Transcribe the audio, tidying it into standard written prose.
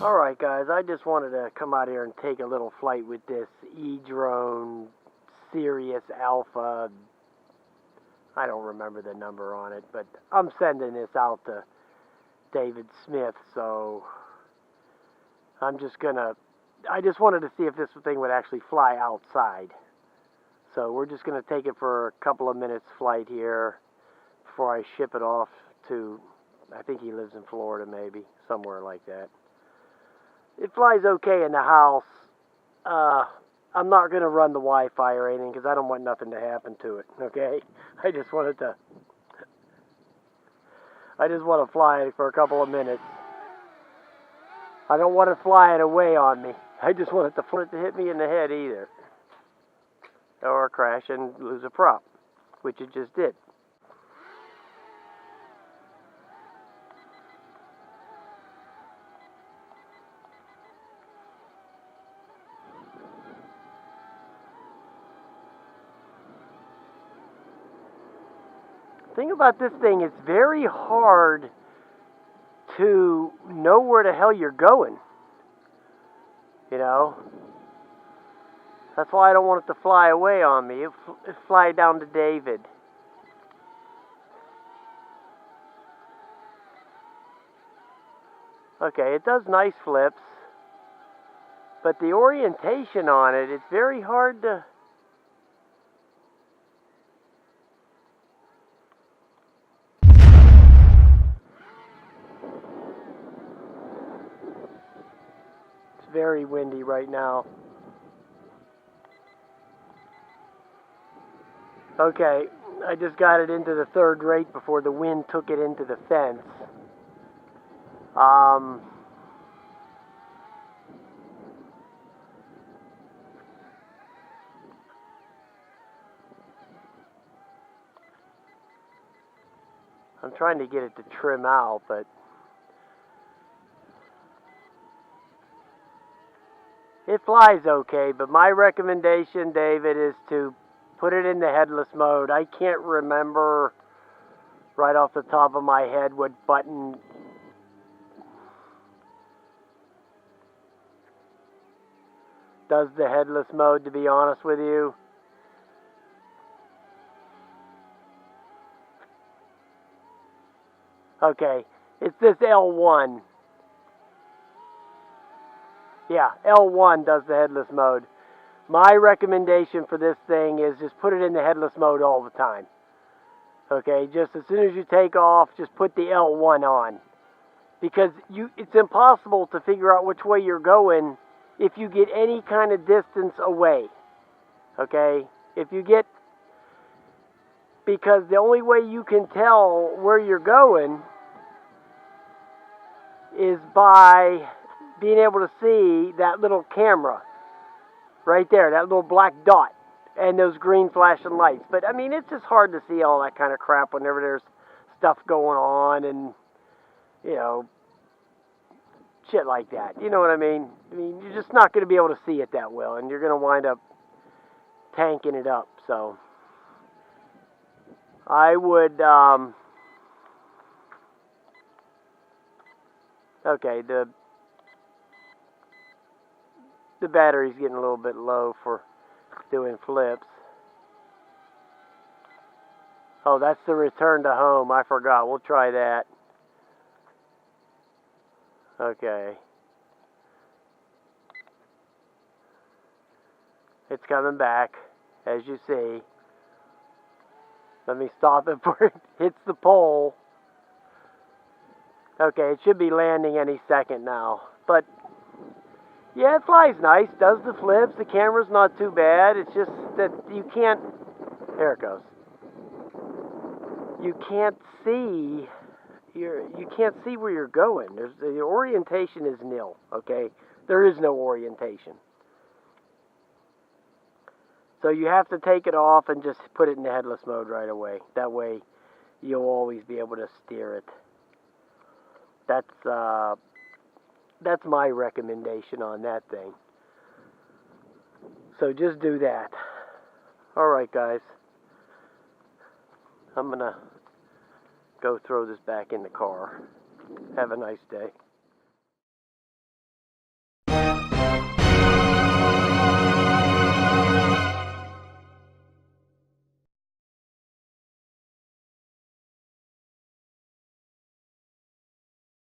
Alright guys, I just wanted to come out here and take a little flight with this EDrone Sirius Alpha. I don't remember the number on it, but I'm sending this out to David Smith, so I just wanted to see if this thing would actually fly outside. So we're just going to take it for a couple of minutes flight here before I ship it off to, I think he lives in Florida maybe, somewhere like that. It flies okay in the house. I'm not going to run the Wi-Fi or anything because I don't want nothing to happen to it, okay? I just want to fly it for a couple of minutes. I don't want it flying away on me. I just want it to hit me in the head either. Or crash and lose a prop, which it just did. The thing about this thing, it's very hard to know where the hell you're going. You know? That's why I don't want it to fly away on me. It fly down to David. Okay, it does nice flips. But the orientation on it, it's very hard to... Very windy right now. Okay, I just got it into the third rate before the wind took it into the fence. I'm trying to get it to trim out, but it flies okay, but my recommendation, David, is to put it in the headless mode. I can't remember right off the top of my head what button does the headless mode, to be honest with you. Okay, it's this L1. Yeah, L1 does the headless mode. My recommendation for this thing is just put it in the headless mode all the time. Okay, just as soon as you take off, just put the L1 on. Because it's impossible to figure out which way you're going if you get any kind of distance away. Okay, because the only way you can tell where you're going is by being able to see that little camera right there, that little black dot, and those green flashing lights. But I mean, it's just hard to see all that kind of crap whenever there's stuff going on and, you know, shit like that. You know what I mean? I mean, you're just not going to be able to see it that well, and you're going to wind up tanking it up. So I would, okay, the battery's getting a little bit low for doing flips. Oh, that's the return to home. I forgot. We'll try that. Okay. It's coming back, as you see. Let me stop it before it hits the pole. Okay, it should be landing any second now. But yeah, it flies nice, does the flips, the camera's not too bad, it's just that you can't, there it goes, you can't see where you're going. The orientation is nil, okay? There is no orientation. So you have to take it off and just put it in the headless mode right away. That way you'll always be able to steer it. That's my recommendation on that thing. So just do that. Alright guys. I'm gonna go throw this back in the car. Have a nice day.